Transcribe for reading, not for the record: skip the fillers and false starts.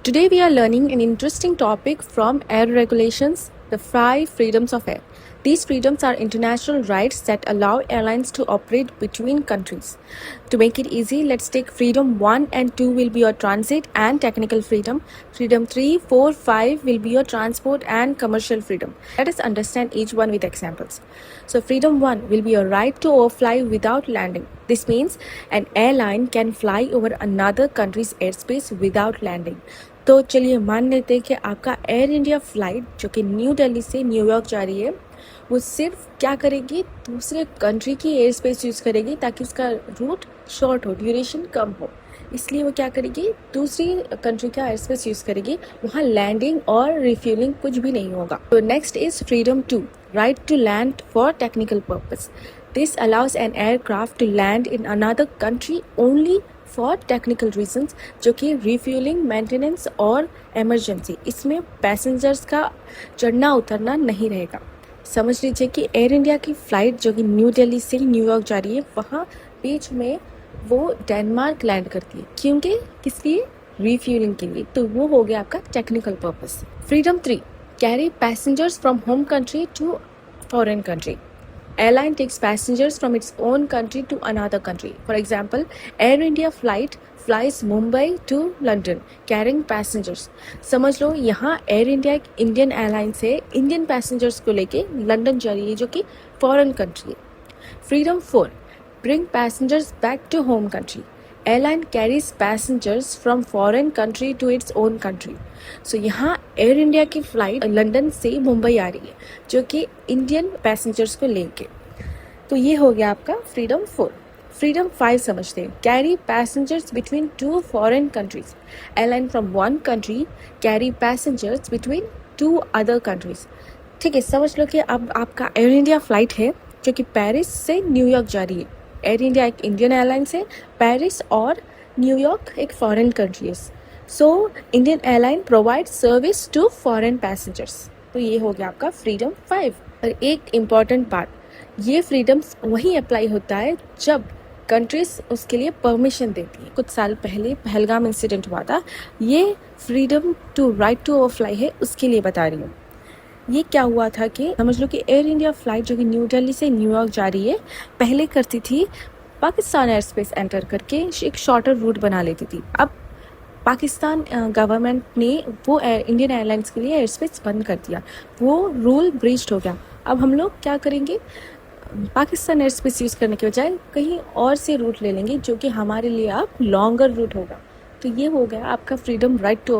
Today we are learning an interesting topic from air regulations, the 5 freedoms of air. These freedoms are international rights that allow airlines to operate between countries. To make it easy, let's take freedom 1 and 2 will be your transit and technical freedom. Freedom 3, 4, 5 will be your transport and commercial freedom. Let us understand each one with examples. So freedom 1 will be your right to overfly without landing. This means an airline can fly over another country's airspace without landing. तो चलिए मान लेते हैं कि आपका air India flight जो कि new Delhi से न्यूयॉर्क जा रही है वो सिर्फ क्या करेगी, दूसरे कंट्री की एयर स्पेस यूज़ करेगी ताकि उसका रूट शॉर्ट हो, ड्यूरेशन कम हो। इसलिए वो क्या करेगी, दूसरी कंट्री का एयर स्पेस यूज़ करेगी, वहाँ लैंडिंग और रिफ्यूलिंग कुछ भी नहीं होगा। तो next is freedom 2, right to land for technical purpose. This allows an aircraft to land in another country only for technical reasons, जो कि refueling, maintenance और emergency। इसमें पैसेंजर्स का चढ़ना उतरना नहीं रहेगा। समझ लीजिए कि एयर इंडिया की फ़्लाइट जो कि न्यू दिल्ली से न्यूयॉर्क जा रही है, वहाँ बीच में वो डेनमार्क लैंड करती है, क्योंकि किस लिए, रिफ्यूलिंग के लिए। तो वो हो गया आपका technical purpose. Freedom 3, carry passengers from home country to foreign country. Airline takes passengers from its own country to another country. For example, Air India flight flies Mumbai to London carrying passengers. समझ लो यहाँ air India एक Indian airline से Indian passengers को लेके London जा रही है जो कि फॉरेन कंट्री है। Freedom 4, bring passengers back to home country. Airline carries passengers from foreign country to its own country. So यहाँ एयर इंडिया की फ़्लाइट लंदन से मुंबई आ रही है जो कि इंडियन पैसेंजर्स को लेके। तो ये हो गया आपका फ्रीडम 4। फ्रीडम 5 समझते हैं, carry passengers between 2 foreign countries. Airline from 1 country carry passengers between 2 other countries. ठीक है, समझ लो कि अब आपका एयर इंडिया फ़्लाइट है जो कि पेरिस से न्यूयॉर्क जा रही है। एयर इंडिया एक इंडियन एयरलाइंस है, पेरिस और न्यूयॉर्क एक फॉरेन कंट्री है। So Indian airline provide service to foreign passengers. तो ये हो गया आपका फ्रीडम 5। और एक इम्पॉर्टेंट बात, ये फ्रीडम वहीं अप्लाई होता है जब कंट्रीज उसके लिए परमिशन देती है। कुछ साल पहले पहलगाम इंसिडेंट हुआ था, ये freedom two right to overfly है, उसके लिए बता रही हूँ। ये क्या हुआ था कि समझ लो कि एयर इंडिया फ़्लाइट जो कि न्यू दिल्ली से न्यूयॉर्क जा रही है, पहले करती थी पाकिस्तान एयर स्पेस एंटर करके एक शॉर्टर रूट बना लेती थी। अब पाकिस्तान गवर्नमेंट ने वो इंडियन एयरलाइंस के लिए एयर स्पेस बंद कर दिया, वो रूल ब्रीच्ड हो गया। अब हम लोग क्या करेंगे, पाकिस्तान एयर स्पेस यूज़ करने के बजाय कहीं और से रूट ले लेंगे जो कि हमारे लिए अब लॉन्गर रूट होगा। तो ये हो गया आपका फ्रीडम राइट टू